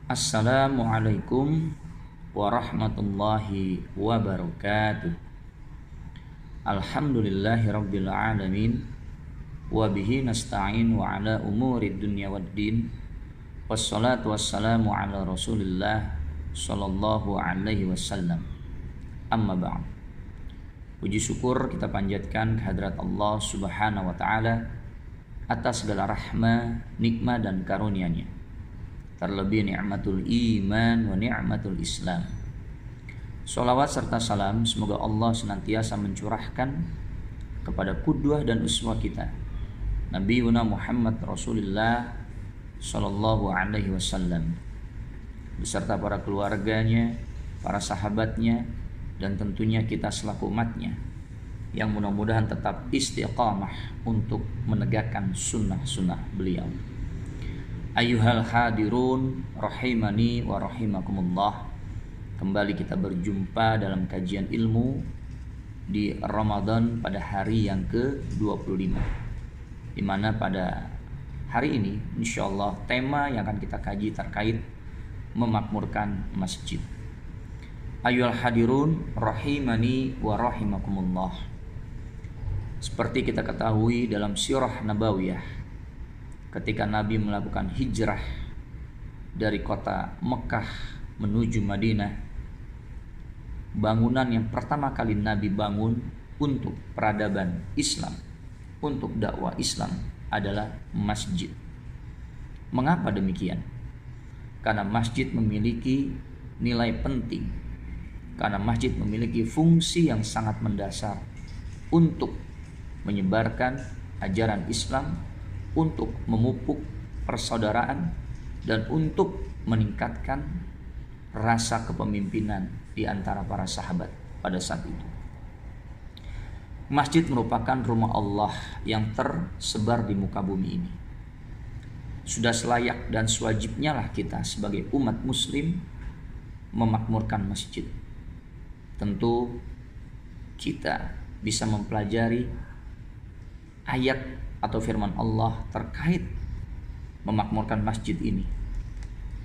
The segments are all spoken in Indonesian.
Assalamualaikum warahmatullahi wabarakatuh. Alhamdulillahirabbil alamin wa bihi nasta'in wa ala umurid dunya waddin. Wassalatu wassalamu ala Rasulillah sallallahu alaihi wasallam. Amma ba'd. Puji syukur kita panjatkan kehadrat Allah Subhanahu wa taala atas segala rahmah, nikmat dan karunia-Nya. Terlebih nikmatul iman wa nikmatul Islam. Sholawat serta salam semoga Allah senantiasa mencurahkan kepada qudwah dan uswah kita, Nabi Muhammad Rasulullah sallallahu alaihi wasallam, beserta para keluarganya, para sahabatnya, dan tentunya kita selaku umatnya yang mudah-mudahan tetap istiqamah untuk menegakkan sunnah-sunnah beliau. Ayyuhal hadirun rahimani wa rahimakumullah. Kembali kita berjumpa dalam kajian ilmu di Ramadan pada hari yang ke-25, di mana pada hari ini insyaallah tema yang akan kita kaji terkait memakmurkan masjid. Ayyuhal hadirun rahimani wa rahimakumullah. Seperti kita ketahui dalam sirah nabawiyah, ketika Nabi melakukan hijrah dari kota Mekah menuju Madinah, bangunan yang pertama kali Nabi bangun untuk peradaban Islam, untuk dakwah Islam adalah masjid. Mengapa demikian? Karena masjid memiliki nilai penting, karena masjid memiliki fungsi yang sangat mendasar untuk menyebarkan ajaran Islam, untuk memupuk persaudaraan, dan untuk meningkatkan rasa kepemimpinan di antara para sahabat pada saat itu. Masjid merupakan rumah Allah yang tersebar di muka bumi ini. Sudah selayak dan sewajibnya lah kita sebagai umat muslim memakmurkan masjid. Tentu kita bisa mempelajari ayat atau firman Allah terkait memakmurkan masjid ini,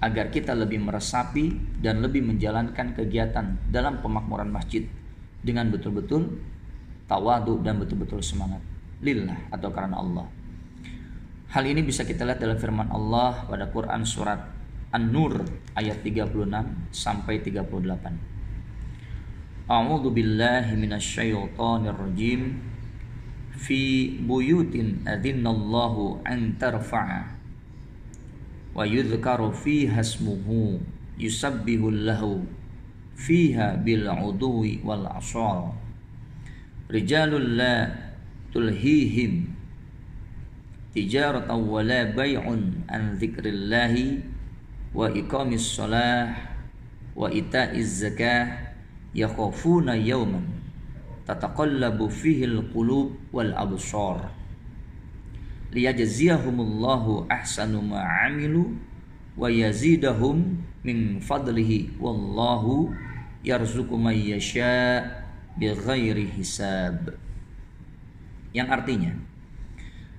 agar kita lebih meresapi dan lebih menjalankan kegiatan dalam pemakmuran masjid dengan betul-betul tawadhu dan betul-betul semangat lillah atau karena Allah. Hal ini bisa kita lihat dalam firman Allah pada Quran surat An-Nur ayat 36 sampai 38. A'udzu billahi minasyaitonir rajim. Fi buyutin adzinallahu an tarfa'a wa yudhkaru fiha ismuhu yusabbihu lahu fiha bil udwi wal ashal rijalul la tulhihim tijaratan wa la bay'un an dzikrillahi wa iqamis shalah wa ita'iz zakah yakhafuna yawman tataqallabu fihi al-qulub wal absar liyajziyahumullahu ahsanu ma 'amilu wa yazidahum min fadlihi wallahu yarzuqu may yasha bighairi hisab. Yang artinya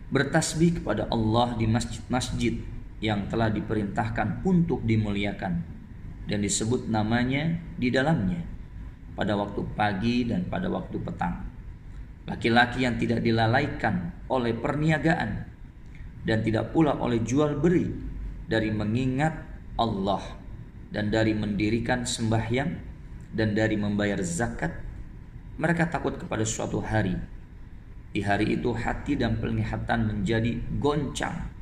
bertasbih kepada Allah di masjid-masjid yang telah diperintahkan untuk dimuliakan dan disebut namanya di dalamnya pada waktu pagi dan pada waktu petang. Laki-laki yang tidak dilalaikan oleh perniagaan dan tidak pula oleh jual beli dari mengingat Allah dan dari mendirikan sembahyang dan dari membayar zakat. Mereka takut kepada suatu hari. Di hari itu hati dan penglihatan menjadi goncang.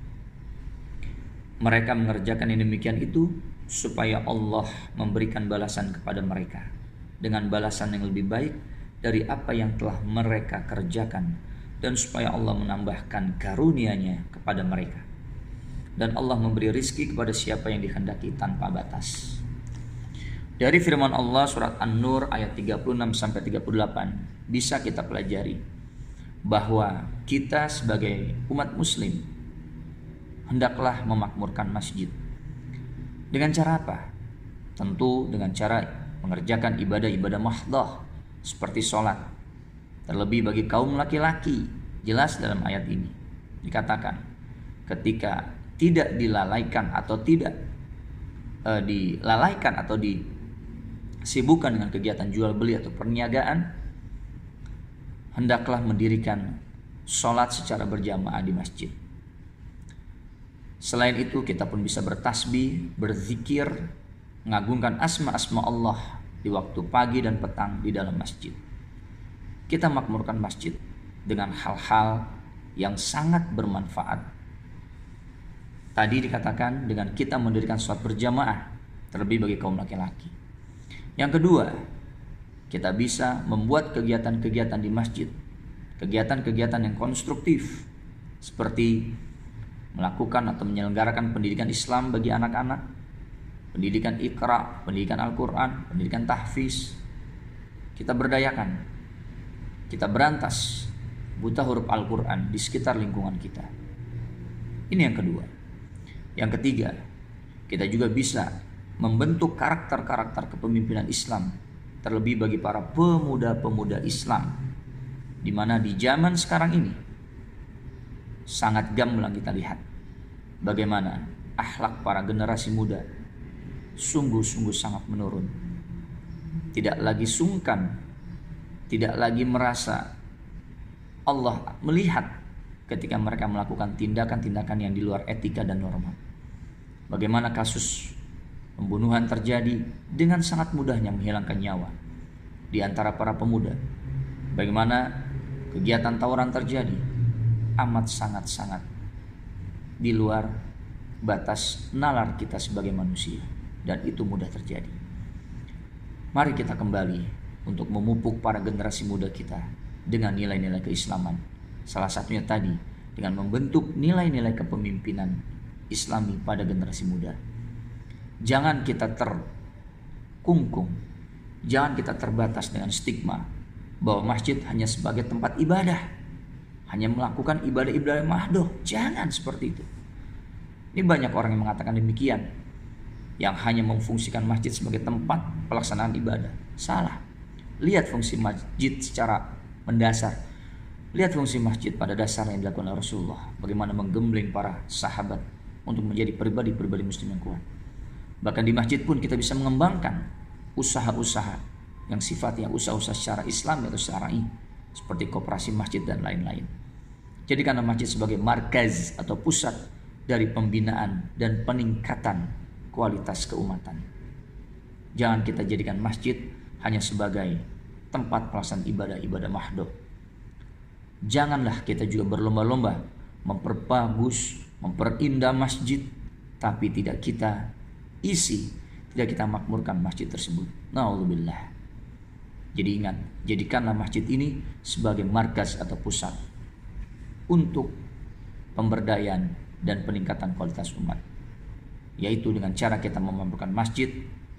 Mereka mengerjakan yang demikian itu supaya Allah memberikan balasan kepada mereka dengan balasan yang lebih baik dari apa yang telah mereka kerjakan, dan supaya Allah menambahkan karunia-Nya kepada mereka, dan Allah memberi rizki kepada siapa yang dikehendaki tanpa batas. Dari firman Allah surat An-Nur ayat 36 sampai 38 bisa kita pelajari bahwa kita sebagai umat muslim hendaklah memakmurkan masjid. Dengan cara apa? Tentu dengan cara mengerjakan ibadah-ibadah mahdhah seperti sholat. Terlebih bagi kaum laki-laki, jelas dalam ayat ini dikatakan ketika tidak dilalaikan atau tidak dilalaikan atau disibukkan dengan kegiatan jual beli atau perniagaan, hendaklah mendirikan sholat secara berjamaah di masjid. Selain itu kita pun bisa bertasbih, berzikir, mengagungkan asma-asma Allah di waktu pagi dan petang di dalam masjid. Kita makmurkan masjid dengan hal-hal yang sangat bermanfaat. Tadi dikatakan dengan kita mendirikan sholat berjamaah, terlebih bagi kaum laki-laki. Yang kedua, kita bisa membuat kegiatan-kegiatan di masjid, kegiatan-kegiatan yang konstruktif, seperti melakukan atau menyelenggarakan pendidikan Islam bagi anak-anak, pendidikan Iqra, pendidikan Al-Quran, pendidikan tahfiz. Kita berdayakan, kita berantas buta huruf Al-Quran di sekitar lingkungan kita. Ini yang kedua. Yang ketiga, kita juga bisa membentuk karakter-karakter kepemimpinan Islam, terlebih bagi para pemuda-pemuda Islam, di mana di zaman sekarang ini sangat gamblang kita lihat bagaimana akhlak para generasi muda sungguh-sungguh sangat menurun. Tidak lagi sungkan, tidak lagi merasa Allah melihat ketika mereka melakukan tindakan-tindakan yang di luar etika dan norma. Bagaimana kasus pembunuhan terjadi dengan sangat mudahnya menghilangkan nyawa di antara para pemuda. Bagaimana kegiatan tawuran terjadi amat sangat-sangat di luar batas nalar kita sebagai manusia, dan itu mudah terjadi. Mari kita kembali untuk memupuk para generasi muda kita dengan nilai-nilai keislaman. Salah satunya tadi dengan membentuk nilai-nilai kepemimpinan Islami pada generasi muda. Jangan kita terkungkung, jangan kita terbatas dengan stigma bahwa masjid hanya sebagai tempat ibadah, hanya melakukan ibadah-ibadah mahdoh. Jangan seperti itu. Ini banyak orang yang mengatakan demikian, yang hanya memfungsikan masjid sebagai tempat pelaksanaan ibadah. Salah. Lihat fungsi masjid secara mendasar. Lihat fungsi masjid pada dasarnya yang dilakukan oleh Rasulullah, bagaimana menggembleng para sahabat untuk menjadi pribadi-pribadi muslim yang kuat. Bahkan di masjid pun kita bisa mengembangkan usaha-usaha yang sifatnya usaha-usaha secara Islam atau syar'i, seperti koperasi masjid dan lain-lain. Jadikanlah masjid sebagai markaz atau pusat dari pembinaan dan peningkatan kualitas keumatan. Jangan kita jadikan masjid hanya sebagai tempat pelaksanaan ibadah-ibadah mahdoh. Janganlah kita juga berlomba-lomba memperbagus, memperindah masjid, tapi tidak kita isi, tidak kita makmurkan masjid tersebut. Na'udzubillah. Jadi ingat, jadikanlah masjid ini sebagai markas atau pusat untuk pemberdayaan dan peningkatan kualitas umat, yaitu dengan cara kita memampukan masjid.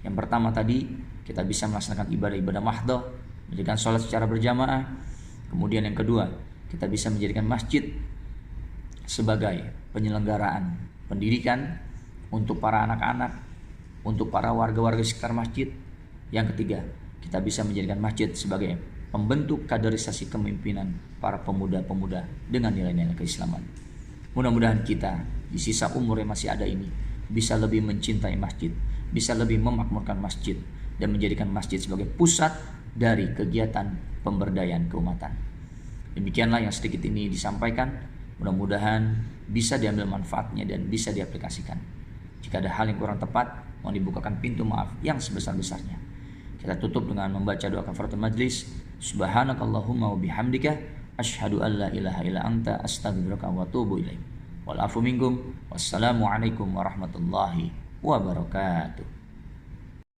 Yang pertama tadi, kita bisa melaksanakan ibadah-ibadah mahdoh, menjadikan sholat secara berjamaah. Kemudian yang kedua, kita bisa menjadikan masjid sebagai penyelenggaraan pendidikan untuk para anak-anak, untuk para warga-warga sekitar masjid. Yang ketiga, kita bisa menjadikan masjid sebagai pembentuk kaderisasi kepemimpinan para pemuda-pemuda dengan nilai-nilai keislaman. Mudah-mudahan kita di sisa umur yang masih ada ini bisa lebih mencintai masjid, bisa lebih memakmurkan masjid, dan menjadikan masjid sebagai pusat dari kegiatan pemberdayaan keumatan. Demikianlah yang sedikit ini disampaikan. Mudah-mudahan bisa diambil manfaatnya dan bisa diaplikasikan. Jika ada hal yang kurang tepat, mohon dibukakan pintu maaf yang sebesar-besarnya. Kita tutup dengan membaca doa kafaratul majlis. Subhanakallahumma wa bihamdika asyhadu an la ilaha illa anta astaghfiruka wa atubu ilaik. Wal afu minkum. Wassalamu alaikum warahmatullahi wabarakatuh.